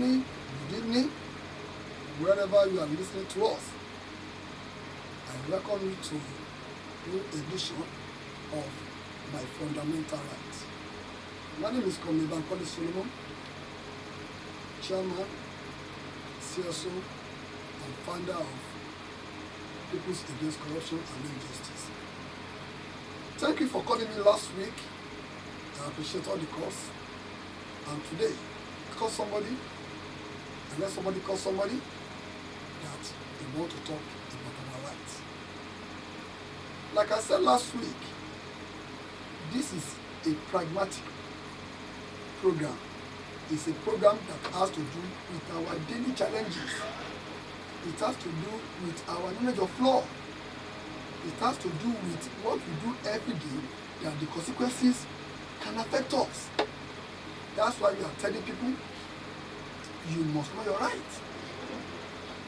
morning, good evening, wherever you are listening to us. I welcome you to a new edition of My Fundamental Rights. My name is Comrade Bankole Solomon, Chairman, CSO, and founder of Peoples Against Corruption and Injustice. Thank you for calling me last week. I appreciate all the calls. And today, call somebody, and let somebody call somebody that they want to talk about our rights. Like I said last week, this is a pragmatic program. It's a program that has to do with our daily challenges. It has to do with our knowledge of law. It has to do with what we do every day, that the consequences can affect us. That's why we are telling people, you must know your rights.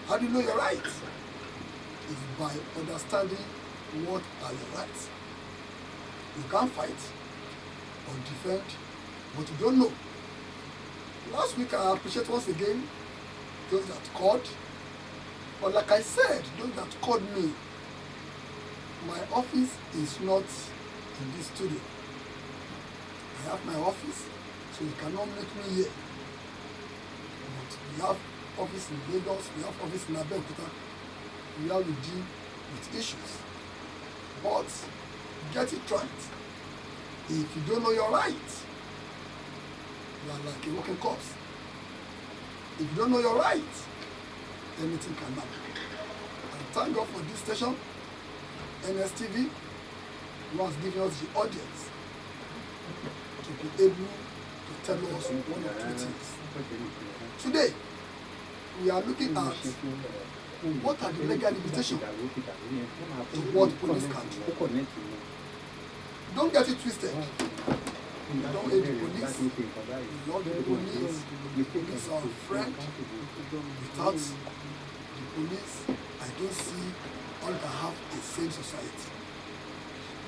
How do you know your rights? It's by understanding what are your rights. You can't fight or defend what you don't know. Last week, I appreciate once again those that called. But like I said, those that called me, my office is not in this studio. I have my office, so you cannot meet me here. But we have office in Lagos, we have office in Abeokuta, we have to deal with issues. But get it right. If you don't know your rights, you are like a walking corpse. If you don't know your rights, anything can happen. And thank God for this station, NSTV, who has given us the audience to be able to tell us one or two things. Today, we are looking at what are the legal limitations to what police can do. Don't get it twisted. We don't hate the police. We love the police. The police are our friend. Without the police, I don't see how we can have a sane society.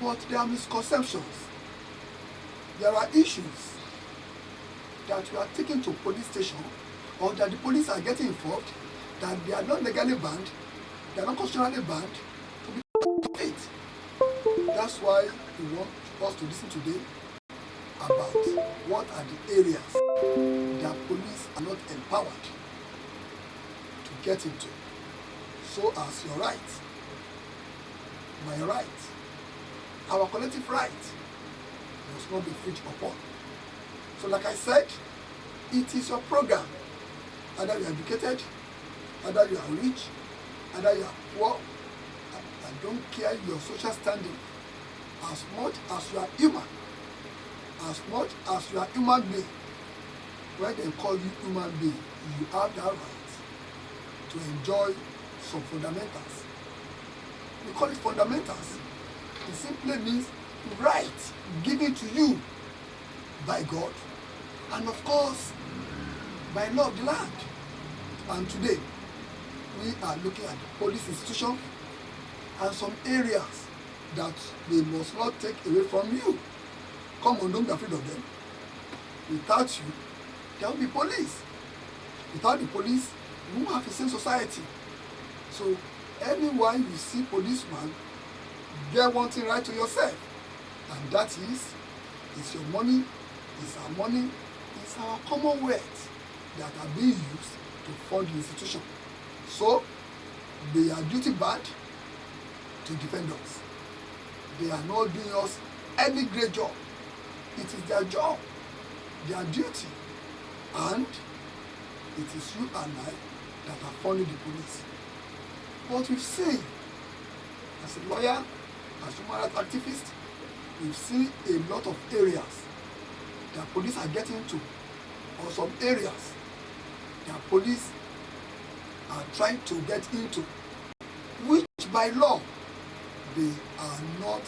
But there are misconceptions. There are issues that we are taken to police station, or that the police are getting involved, that they are not legally banned, they are not constitutionally banned, to be fit. That's why we want us to listen today about what are the areas that police are not empowered to get into, so as your right, my right, our collective right must not be infringed upon. So like I said, it is your program. Either you are educated, either you are rich, either you are poor. I don't care your social standing. As much as you are human, as much as you are human being, when they call you human being, you have that right to enjoy some fundamentals. We call it fundamentals. It simply means right given to you by God, and of course by law of the land. And today we are looking at the police institution and some areas that they must not take away from you. Come on, don't be afraid of them. Without you, there will be police. Without the police, we won't have a sane society. So anyone you see policeman, get one thing right to yourself, and that is, it's your money, it's our money, it's our commonwealth that are being used to fund the institution. So they are duty bound to defend us. They are not doing us any great job. It is their job, their duty, and it is you and I that are funding the police. But we've seen, as a lawyer, as a human rights activist, we've seen a lot of areas that police are getting into, or some areas that police are trying to get into, which by law they are not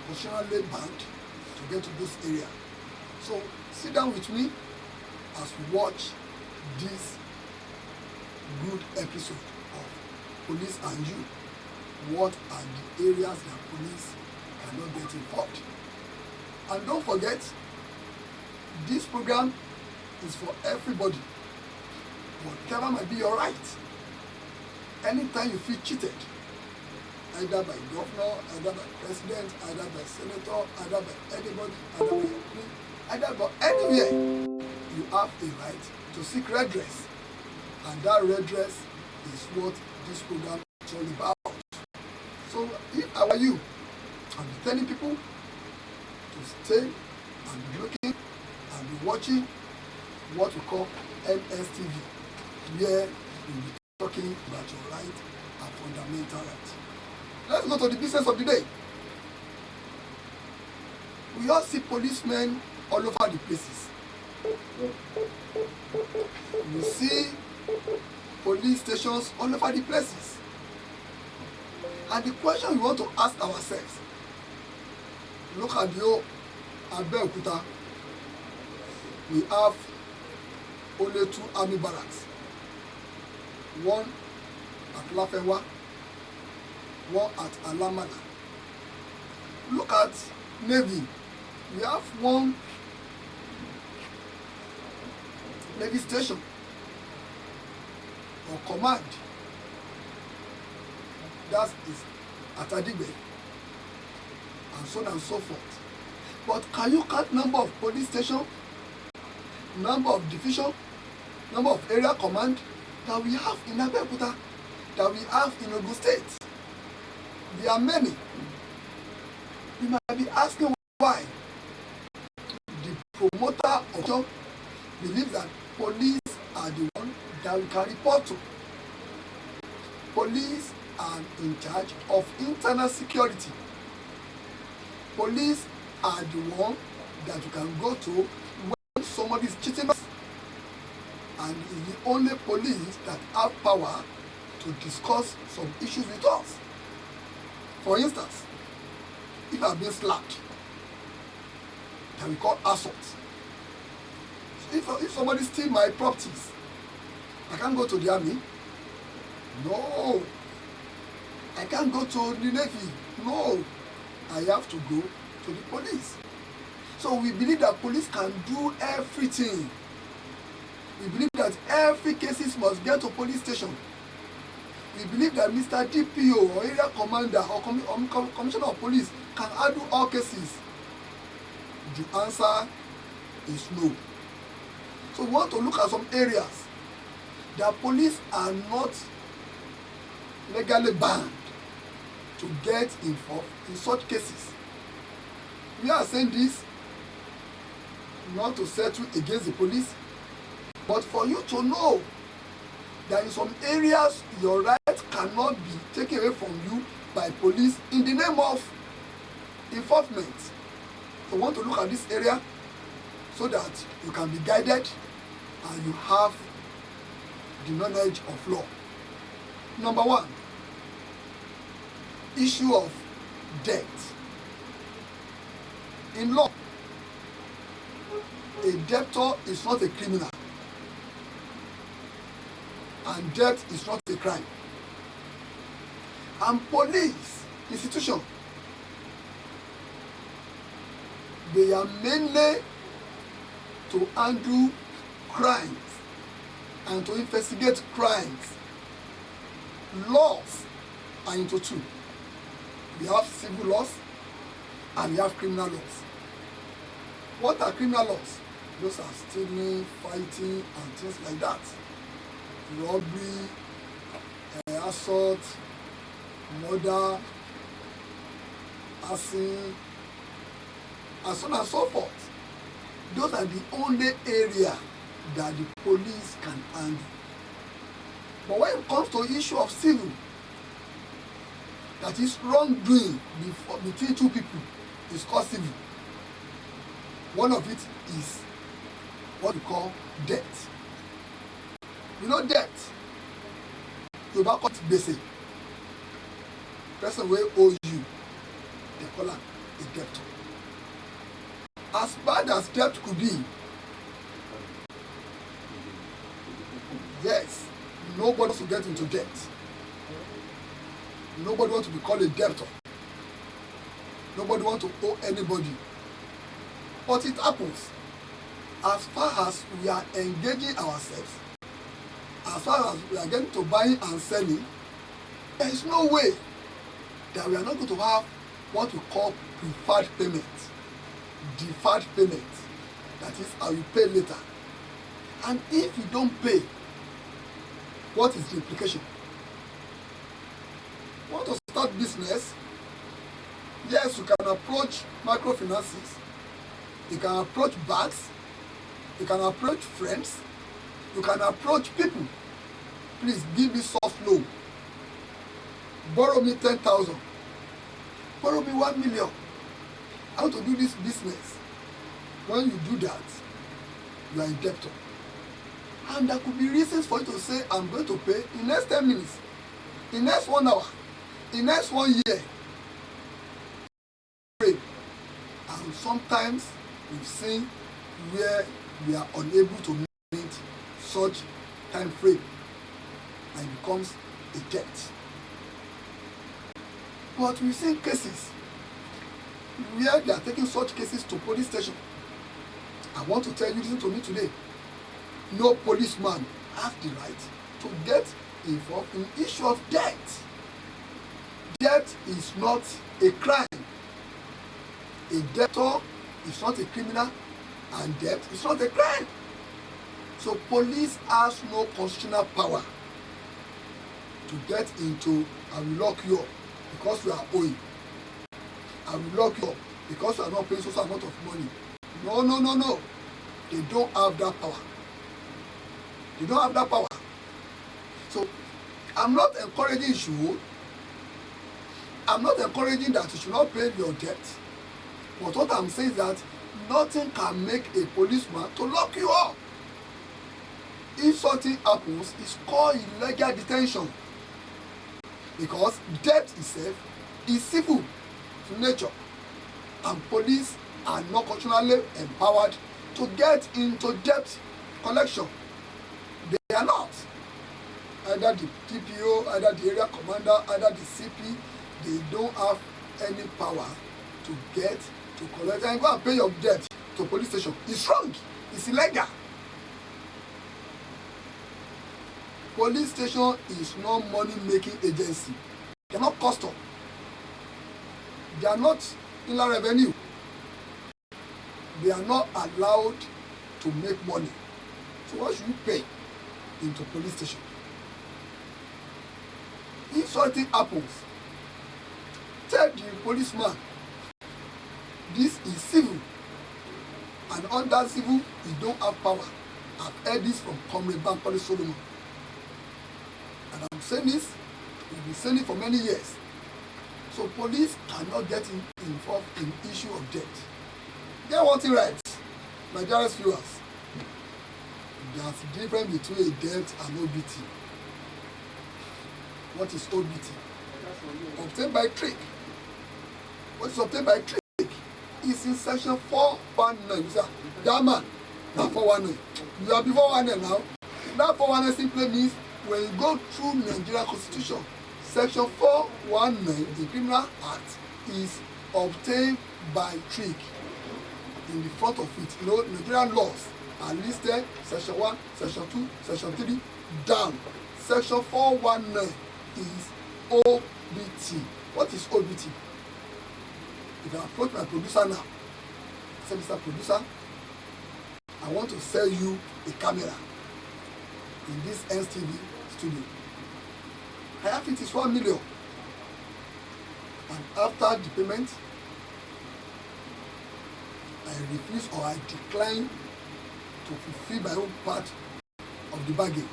constitutionally banned to get to this area. So sit down with me as we watch this good episode of Police and You. What are the areas that police cannot get involved? And don't forget, this program is for everybody. whatever might be your right. Anytime you feel cheated, either by governor, either by president, either by senator, either by anybody, either by your queen, either by anywhere, you have a right to seek redress. And that redress is what this program is all about. So if I were you, I'd be telling people to stay and be looking and be watching what we call MSTV, where we'll be talking about your right and fundamental rights. Let's go to the business of the day. We all see policemen all over the places. We see police stations all over the places. And the question we want to ask ourselves, look at the Abeokuta. We have only 2 army barracks. One at Lafenwa, one at Alamana. Look at Navy. We have 1 Navy station or command. That is at Adigbe, and so on and so forth. But can you count number of police stations, number of division, number of area command that we have in Abeokuta, that we have in Ogun State? There are many. You might be asking why. The promoter of job believes that police are the one that we can report to. Police are in charge of internal security. Police are the one that you can go to when somebody is cheating us. And it's the only police that have power to discuss some issues with us. For instance, if I've been slapped, that we call assault. So if somebody steals my properties, I can't go to the army. No. I can't go to the Navy. No. I have to go to the police. So we believe that police can do everything. We believe that every cases must get to police station. We believe that Mr. DPO or area commander or commissioner of police can handle all cases. The answer is no. So we want to look at some areas that police are not legally banned to get involved in such cases. We are saying this not to settle against the police, but for you to know that in some areas your rights cannot be taken away from you by police in the name of enforcement. So we want to look at this area so that you can be guided and you have the knowledge of law. Number 1, issue of debt. In law, a debtor is not a criminal, and debt is not a crime. And police institution, they are mainly to handle crimes and to investigate crimes. Laws are into 2. We have civil laws and we have criminal laws. What are criminal laws? Those are stealing, fighting, and things like that. Robbery, assault, murder, arson, and so on and so forth. Those are the only area that the police can handle. But when it comes to the issue of civil, that is wrongdoing between 2 people, is called civil. One of it is what we call debt. You know debt? You call it gbese. Person wey owe you, they call am a debtor. As bad as debt could be, yes, nobody wants to get into debt. Nobody wants to be called a debtor. Nobody wants to owe anybody. But it happens. As far as we are engaging ourselves as far as we are getting to buying and selling, there is no way that we are not going to have what we call preferred payment, deferred payment. That is, I will pay later. And if you don't pay, what is the implication? Want to start business? Yes, you can approach microfinances, you can approach banks, you can approach friends, you can approach people. Please give me soft loan. Borrow me 10,000. Borrow me 1 million. I want to do this business. When you do that, you are in debtor. And there could be reasons for you to say, I'm going to pay in next 10 minutes, in next 1 hour, in next 1 year. And sometimes we've seen where we are unable to meet such time frame and it becomes a debt. But we've seen cases where they are taking such cases to police station. I want to tell you, listen to me today, no policeman has the right to get involved in the issue of debt. Debt is not a crime. A debtor is not a criminal, and debt is not a crime. So police has no constitutional power to get into, I will lock you up because you are owing. I will lock you up because you are not paying so amount of money. No, no, no, no. They don't have that power. They don't have that power. So I'm not encouraging you. I'm not encouraging that you should not pay your debt. But what I'm saying is that nothing can make a policeman to lock you up. If something happens, it's called illegal detention. Because debt itself is civil to nature. And police are not constitutionally empowered to get into debt collection. They are not. Either the TPO, either the area commander, either the CP, they don't have any power to get to collect and go and pay your debt to police station. It's wrong. It's illegal. Police station is not money-making agency. They are not custom. They are not inland revenue. They are not allowed to make money. So what should you pay into police station? If something happens, tell the policeman, this is civil, and under civil, you don't have power. I've heard this from Comrade Bankole Solomon. And I'm saying this, we've been saying it for many years. So police cannot get involved in issue of debt. Get one thing right, my dearest viewers. There's a difference between a debt and OBT. What is OBT? Obtained by trick. What is obtained by trick? It's in section 419. You say, that man, not 419. You are before 419 now. That 419 simply means when you go through Nigerian Constitution, section 419, the Criminal Act, is obtained by trick. In the front of it, you know, Nigerian laws are listed, section 1, section 2, section 3, down. Section 419 is OBT. What is OBT? If I approach my producer now, I say, Mr. Producer, I want to sell you a camera in this NSTV studio. I have it is 1 million. And after the payment, I refuse or I decline to fulfill my own part of the bargain.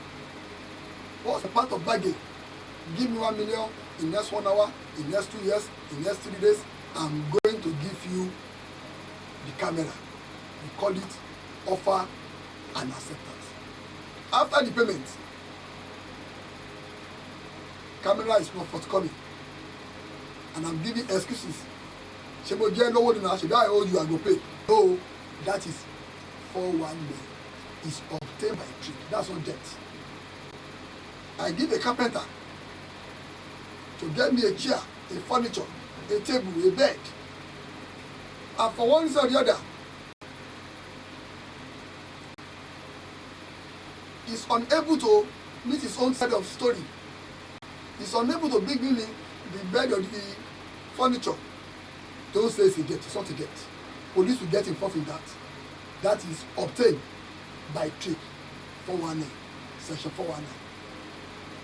What's the part of bargain? Give me 1 million in next 1 hour, in next 2 years, in next 3 days. I'm going to give you the camera. We call it offer and acceptance. After the payment, camera is not forthcoming. And I'm giving excuses. Shemo je lowo ni na, I owe you, I go pay. No, that is 419. It's obtained by trick. That's not debt. I give a carpenter to get me a chair, a furniture, a table, a bed. And for one reason or the other, is unable to meet his own side of story. He's unable to bring in the bed or the furniture. Don't say it's a debt. It's not a debt. Police will get involved in that. That is obtained by trick. 419, section 419.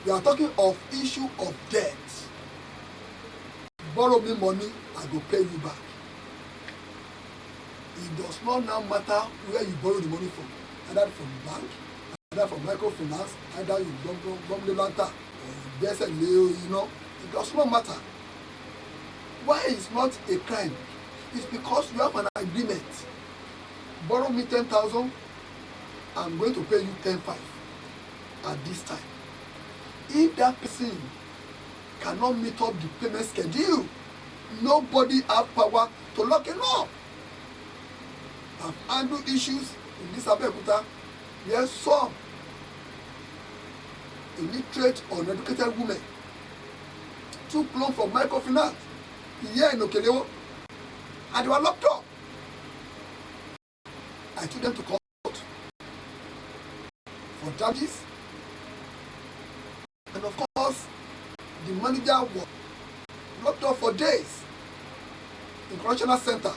We are talking of issue of debt. Borrow me money, I go pay you back. It does not now matter where you borrow the money from, either from the bank, either from microfinance, either you bomb the lanta or it does not matter. Why it's not a crime? It's because you have an agreement. Borrow me 10,000, I'm going to pay you 10,500 at this time. If that person cannot meet up the payment schedule, nobody has power to lock him up. I've handled issues in this Abeokuta where some illiterate or uneducated women took loan from microfinance here in Okelewo and they were locked up. I took them to court for charges, and of course the manager was locked up for days in correctional center.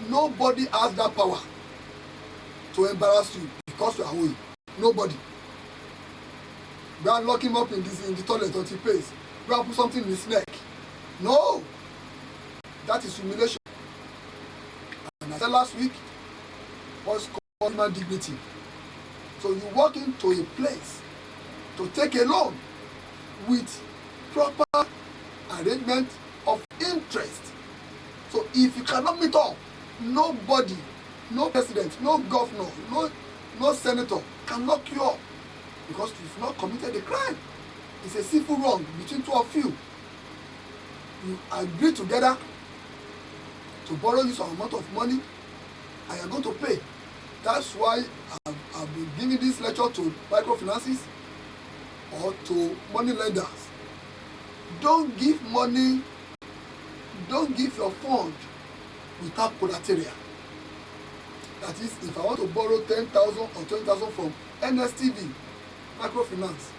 Nobody has that power to embarrass you because you are owing. Nobody. Go and lock him up in the toilet until he pays. Go and put something in his neck. No, that is humiliation. And I said last week, what's called human dignity. So you walk into a place to take a loan with proper arrangement of interest. So if you cannot meet up, nobody, no president, no governor, no senator can lock you up because you've not committed a crime. It's a civil wrong between two of you. You agree together to borrow you some amount of money and you're going to pay. That's why I've been giving this lecture to microfinances or to money lenders. Don't give money, don't give your fund without collateral. That is, if I want to borrow 10,000 or 20,000 from NSTV microfinance,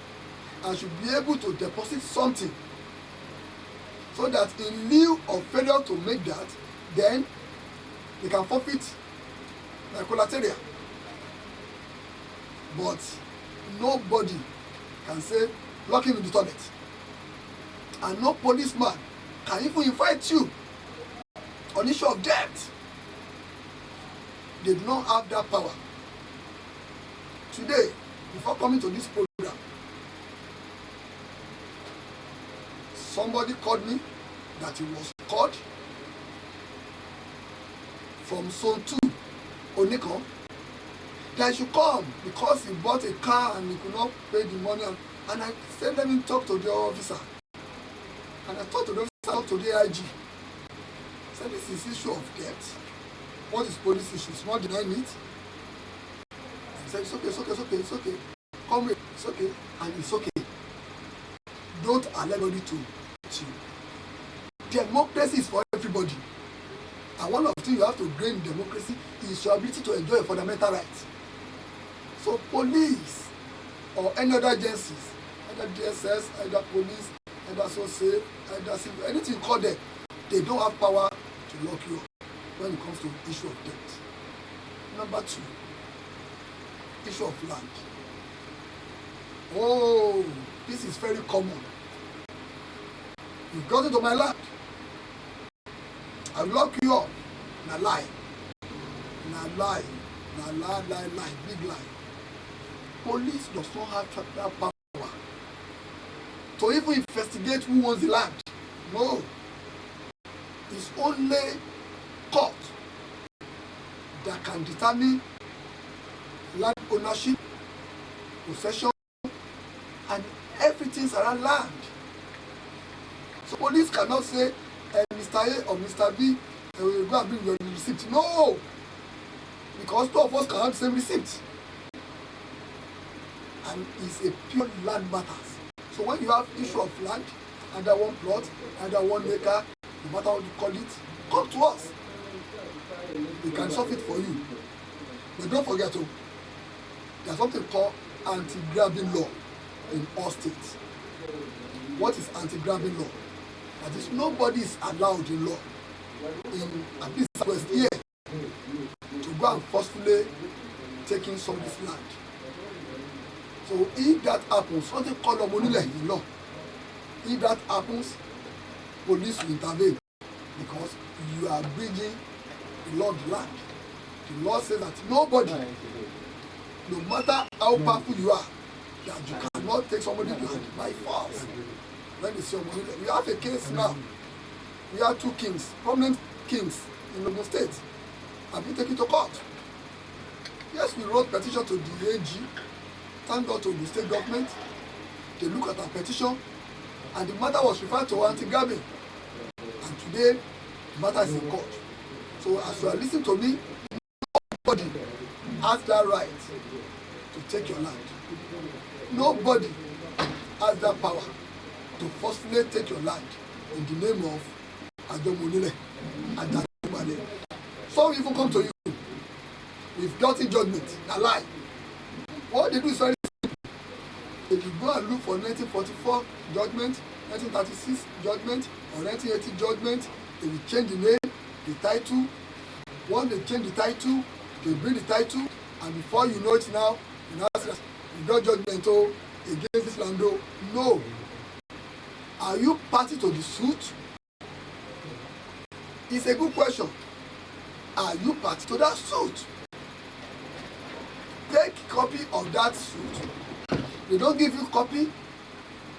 I should be able to deposit something so that in lieu of failure to make that, then they can forfeit my collateral. But nobody can say lock him in the toilet, and no policeman can even invite you on issue of debt. They do not have that power. Today, before coming to this program, somebody called me that he was called from Zone 2, Onikom, that he should come because he bought a car and he could not pay the money. And I said, let me talk to the officer. And I talked to the officer, talked to the AIG. I said, this is issue of debt. What is police issue? It's not denying it. And he said, it's okay. Come here, it's okay. And it's okay. Don't allow anybody to hurt you. Democracy is for everybody. And one of the things you have to gain in democracy is your ability to enjoy your fundamental rights. So police or any other agencies, either DSS, either police, either SOSAFE, either civil, anything you call them, they don't have power to lock you up when it comes to issue of debt. Number 2, issue of land. Oh, this is very common. You've got into my land. I lock you up. Na lie. Big lie. Police does not have that power to even investigate who owns the land. No. It's only court that can determine land ownership, possession, and everything around land. So police cannot say, Mr. A or Mr. B, will go and bring your receipt. No! Because two of us can have the same receipt. And it's a pure land matters. So when you have issue of land, either one plot, either 1 acre, no matter what you call it, come to us. We can solve it for you. But don't forget, there's something called anti-grabbing law in all states. What is anti-grabbing law? That is, nobody is allowed in law in at least West here to go and forcefully taking somebody's land. So if that happens, something called in law. If that happens, police will intervene because you are bridging the law of the land. The law says that nobody, no matter how powerful you are, that you cannot take somebody's land by force. When they say we have a case now. We have two kings, prominent kings in Ogun State, have been taken to court. Yes, we wrote petition to the AG. Thank God to the state government. They look at our petition, and the matter was referred to anti-grabbing. And today, the matter is in court. So as you are listening to me, nobody has that right to take your land. Nobody has that power to forcefully take your land in the name of Ajomonile and Ajomale. Some even come to you with guilty judgment, a lie. What they do is very simple. If you go and look for 1944 judgment, 1936 judgment, or 1980 judgment, they will change the name, the title. Once they change the title, they bring the title, and before you know it now, you now say, you got judgment against this land. No. Are you party to the suit? It's a good question. Are you party to that suit? Take a copy of that suit. They don't give you copy.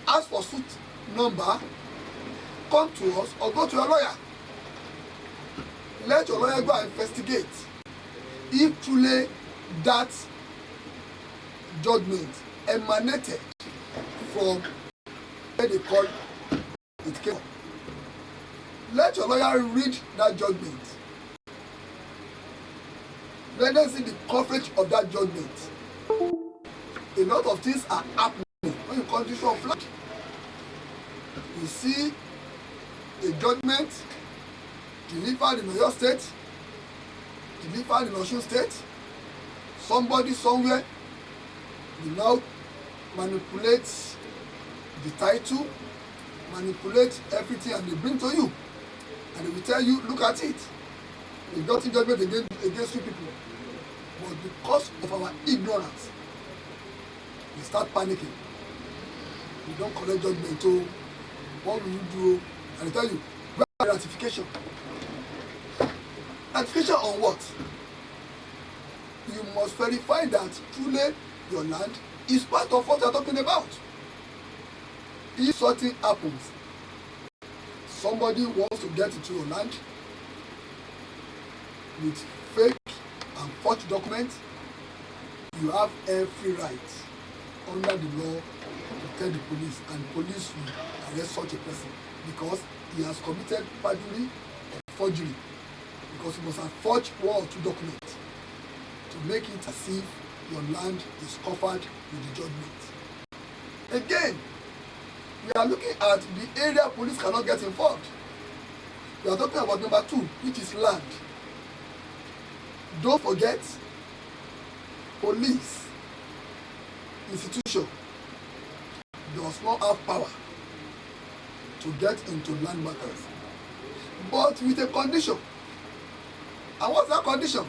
Ask for suit number. Come to us or go to your lawyer. Let your lawyer go and investigate if truly that judgment emanated from where they call it came. Let your lawyer read that judgment. Let them see the coverage of that judgment. A lot of things are happening when you condition of land. You see a judgment delivered in Oyo State, delivered in Osun State. Somebody somewhere will now manipulate the title, manipulate everything, and they bring to you. And they will tell you, look at it. We got in judgment against you people. But because of our ignorance, we start panicking. We don't collect judgment. What will you do? And they tell you, grab ratification. Ratification on what? You must verify that truly your land is part of what you are talking about. If something happens, somebody wants to get into your land with fake and forged documents, you have every right under the law to tell the police, and the police will arrest such a person because he has committed perjury or forgery, because he must have forged one or two documents to make it as if your land is covered with the judgment. Again, we are looking at the area police cannot get involved. We are talking about number 2, which is land. Don't forget, police institution does not have power to get into land matters, but with a condition. And what's that condition?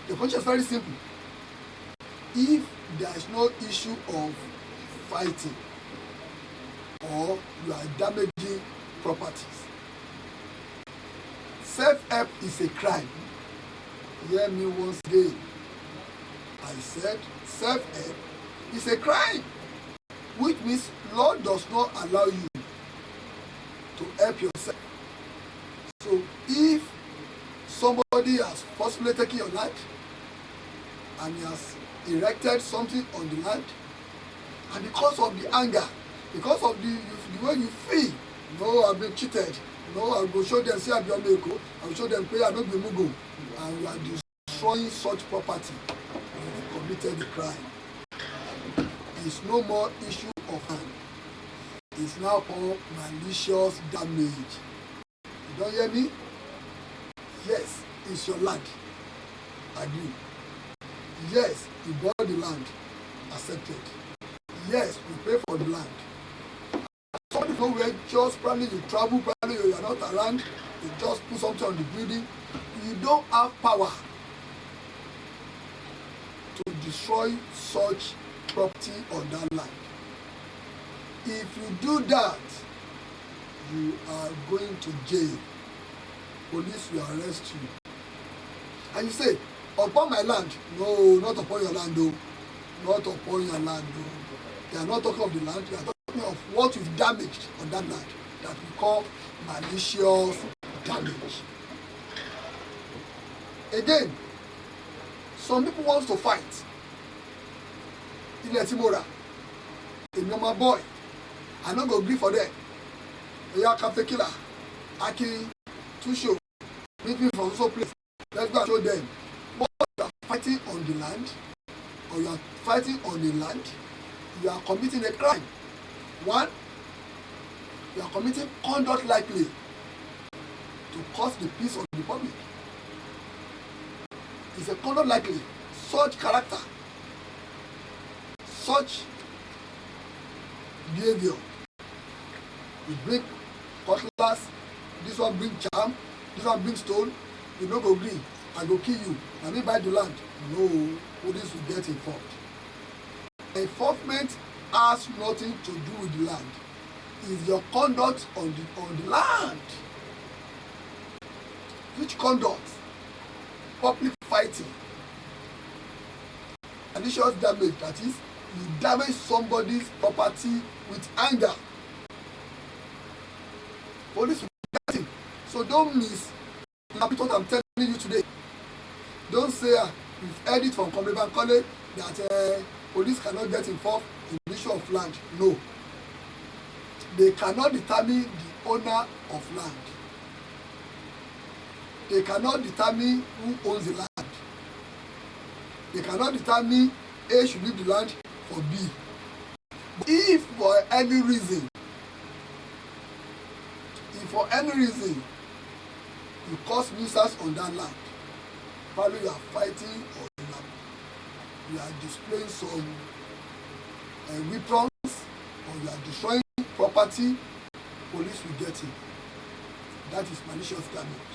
The condition is very simple. If there is no issue of fighting or you are damaging properties, self-help is a crime. Hear me once again. I said self-help is a crime, which means law does not allow you to help yourself. So if somebody has forcibly taken your land and he has erected something on the land, and because of the anger, because of the way you feel, no, I've been cheated, no, I will show them, say I be Omeko, I will show them, pay, I don't be Mugo, and you are destroying such property, you have committed the crime. It's no more issue of hand. It's now called malicious damage. You don't hear me? Yes, it's your land. Agree. Yes, you bought the land. accepted. Yes, we pay for the land. Some people where just probably you travel, probably you are not around, you just put something on the building. You don't have power to destroy such property on that land. If you do that, you are going to jail. Police will arrest you. And you say, upon my land? No, not upon your land, though. Not upon your land, though. They are not talking of the land, they are talking of what you've damaged on that land that we call malicious damage. Again, some people want to fight. Ilẹ̀ Timora, a normal boy, I no go gree for them. Oya Captain Killer, Aki, Tusho, meet me from so place. Let's go and show them. But you are fighting on the land, or you are fighting on the land, you are committing a crime. One, you are committing conduct likely to cause the peace of the public. It's a conduct likely, such character, such behavior. You bring cutlass, this one bring charm, this one bring stone, you no go green, I go kill you. I mean buy the land. No, police will get involved. Enforcement has nothing to do with the land. It's your conduct on the land. Which conduct? Public fighting. Malicious damage, that is, you damage somebody's property with anger. Police will get it. So don't miss what I'm telling you today. Don't say you've heard it from Comrade College that police cannot get involved in the issue of land. No. They cannot determine the owner of land. They cannot determine who owns the land. They cannot determine A should leave the land for B. But if for any reason you cause nuisance on that land, probably you are fighting or you are displaying some weapons or you are destroying property, police will get it. That is malicious damage.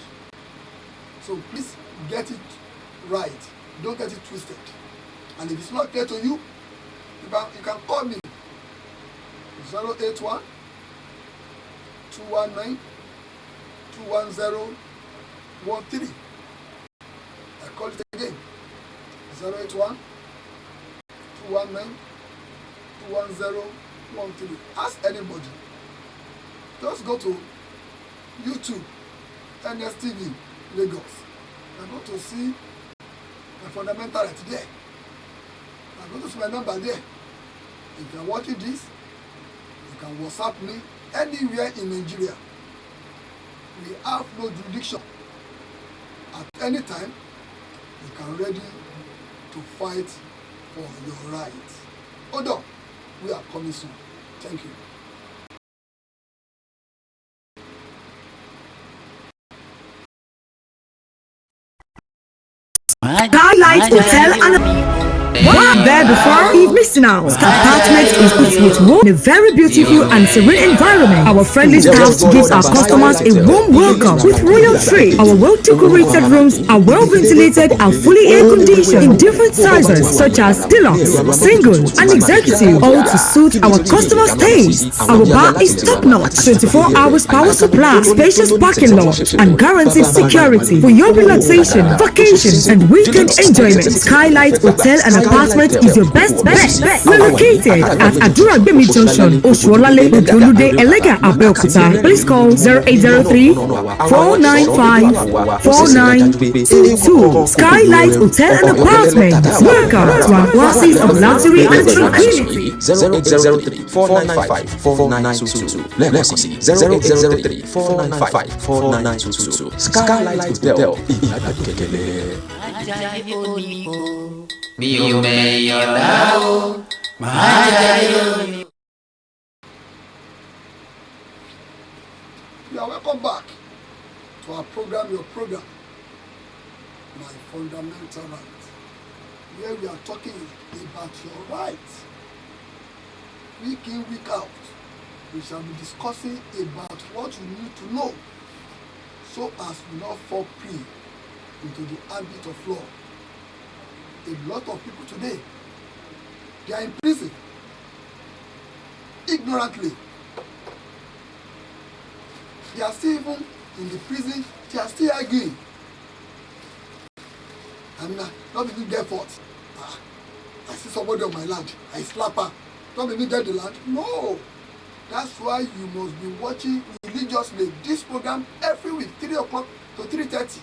So please get it right. Don't get it twisted. And if it's not clear to you, you can call me 081 219 210 13. I call it again 081 219 210 13. Ask anybody. Just go to YouTube, NSTV Lagos. You're going to see my fundamental right there. I'm going to see my number there. If you're watching this, you can WhatsApp me anywhere in Nigeria. We have no jurisdiction. At any time, you can ready to fight for your rights. Hold on, we are coming soon. Thank you. Skylight Hotel and wow, there before? You've missed now. Apartment is equipped with room in a very beautiful and serene environment. Our friendly staff gives our customers a warm welcome with royal tree. Our well-decorated rooms are well ventilated and fully air-conditioned in different sizes such as deluxe, single, and executive, all to suit our customers' tastes. Our bar is top-notch, 24 hours power supply, spacious parking lot, and guaranteed security for your relaxation, vacations, and weekend enjoyment. Skylight Hotel and Apartment is your best bet. We're located at Aduragbemi Junction, Oshuolale, Odolude, Elega, Abeokuta. Please call 0803 495 4922. Skylight Hotel and Apartment. Welcome to our oasis of luxury and tranquility. 0803 495 4922. Let me see. 0803 495 4922. Skylight Hotel. You are welcome back to our program, your program, My Fundamental Rights. where we are talking about your rights. Week in, week out, we shall be discussing about what you need to know so as you not fall prey into the habit of law. A lot of people today, they are in prison ignorantly. They are still even in the prison, they are still arguing. And not even get fault. I see somebody on my land, I slap her. Don't even get the land. No. That's why you must be watching religiously this program every week, 3 o'clock to 3:30.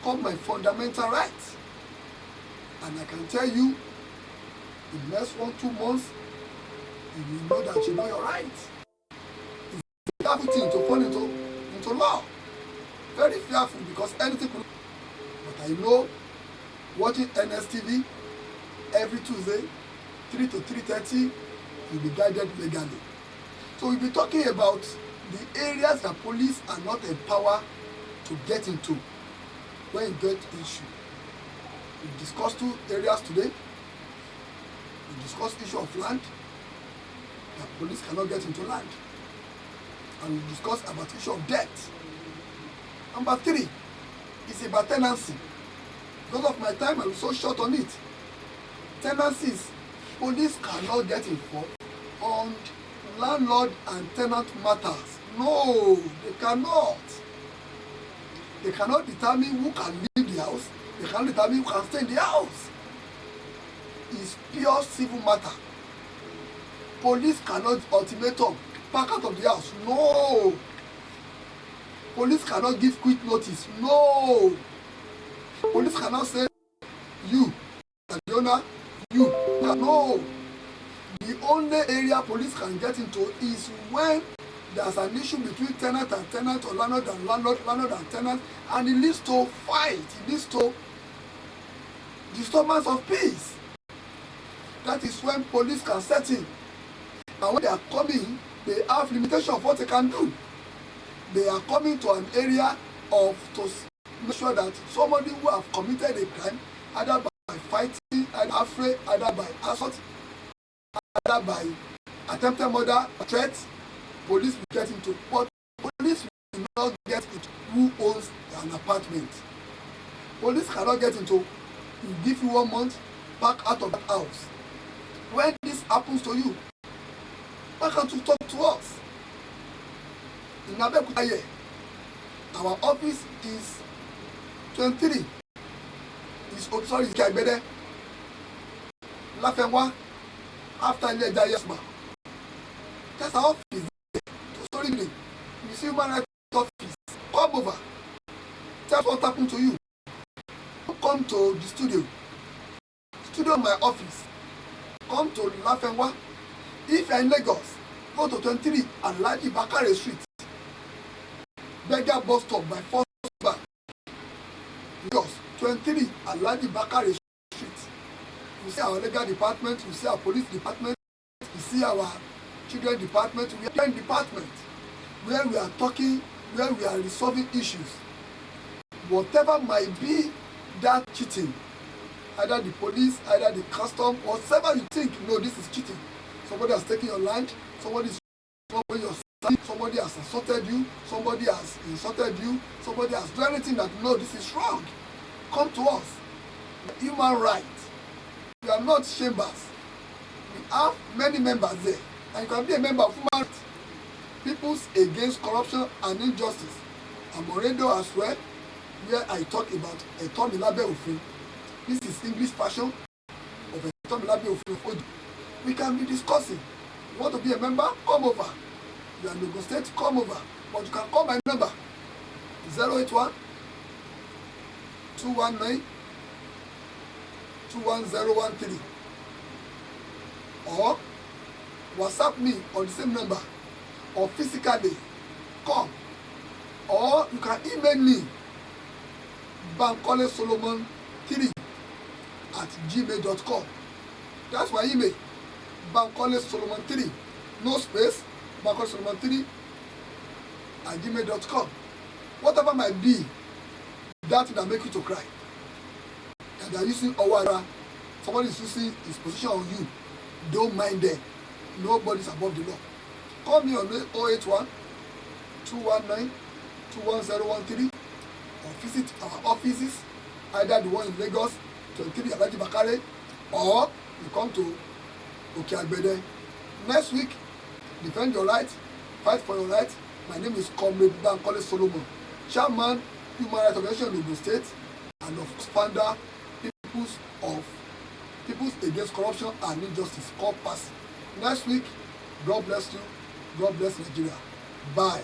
Called My Fundamental Rights. And I can tell you, in the next 1-2 months, you will know that you know your rights. It's a fearful thing to fall into law. Very fearful because anything could. But I know, watching NSTV every Tuesday, 3 to 3:30, you'll be guided legally. So we'll be talking about the areas that police are not empowered to get into when you get issue. We discussed 2 areas today. We discussed issue of land, that police cannot get into land. And we discussed about issue of debt. Number 3 is about tenancy. Because of my time, I was so short on it. Tenancies, police cannot get involved on landlord and tenant matters. No, they cannot. They cannot determine who can leave the house. They cannot determine who can stay in the house. It's pure civil matter. Police cannot ultimatum, pack out of the house. No. Police cannot give quick notice. No. Police cannot say, you, the owner, you. No. The only area police can get into is when there's an issue between tenant and tenant, or landlord and landlord and tenant, and it leads to fight, it leads to disturbance of peace. That is when police can set in. And when they are coming, they have limitation of what they can do. They are coming to an area to make sure that somebody who have committed a crime, either by fighting, either afraid, either by assault, either by attempted murder, threat, police will get into. But police will not get into who owns an apartment. Police cannot get into, you give you 1 month, back out of that house. When this happens to you, why can't you talk to us? In Abeokuta here, our office is 23. It's Ikebede, Lafenwa, after Ileja Yesma. That's our office there. Sorry, you see human rights office. Come over. Tell us what happened to you. Come to the studio. Studio in my office. Come to Lafenwa. If you're in Lagos, go to 23 Alhaji Bakare Street. Beggar bus stop by First Bank. Lagos, 23 Alhaji Bakare Street. You see our legal department, you see our police department, you see our children department, we are in department where we are talking, where we are resolving issues. Whatever might be that cheating, either the police, either the custom, whatever you think, no, this is cheating. Somebody has taken your land, somebody is robbing your son, somebody has assaulted you, somebody has insulted you, somebody has done anything that, no, this is wrong. Come to us. Human rights. We are not chambers. We have many members there. And you can be a member of human rights. Peoples Against Corruption and Injustice. I'm on radio as well, where I talk about Ẹ̀tọ́ mi lábẹ́ òfin. This is English version of Ẹ̀tọ́ mi lábẹ́ òfin. We can be discussing. You want to be a member? Come over. You are in Lagos State? Come over. But you can call my number 081 219 21013 or WhatsApp me on the same number, or physically come, or you can email me bankolesolomon3@gmail.com. That's my email, bankolesolomon3, no space, bankolesolomon3@gmail.com. Whatever might be that will make you to cry, they are using Owara, somebody is using his position on you, don't mind them. Nobody's above the law. Call me on 081 219 21013 or visit our offices, either the one in Lagos, 23 Alhaji Bakare, or you come to Okeagbede. Next week, defend your right, fight for your right. My name is Comrade Bankole Solomon, Chairman, Human Rights Organization in Ogun State, and of founder Peoples Against Corruption and Injustice, called PASI. Next week, God bless you. God bless Nigeria. Bye.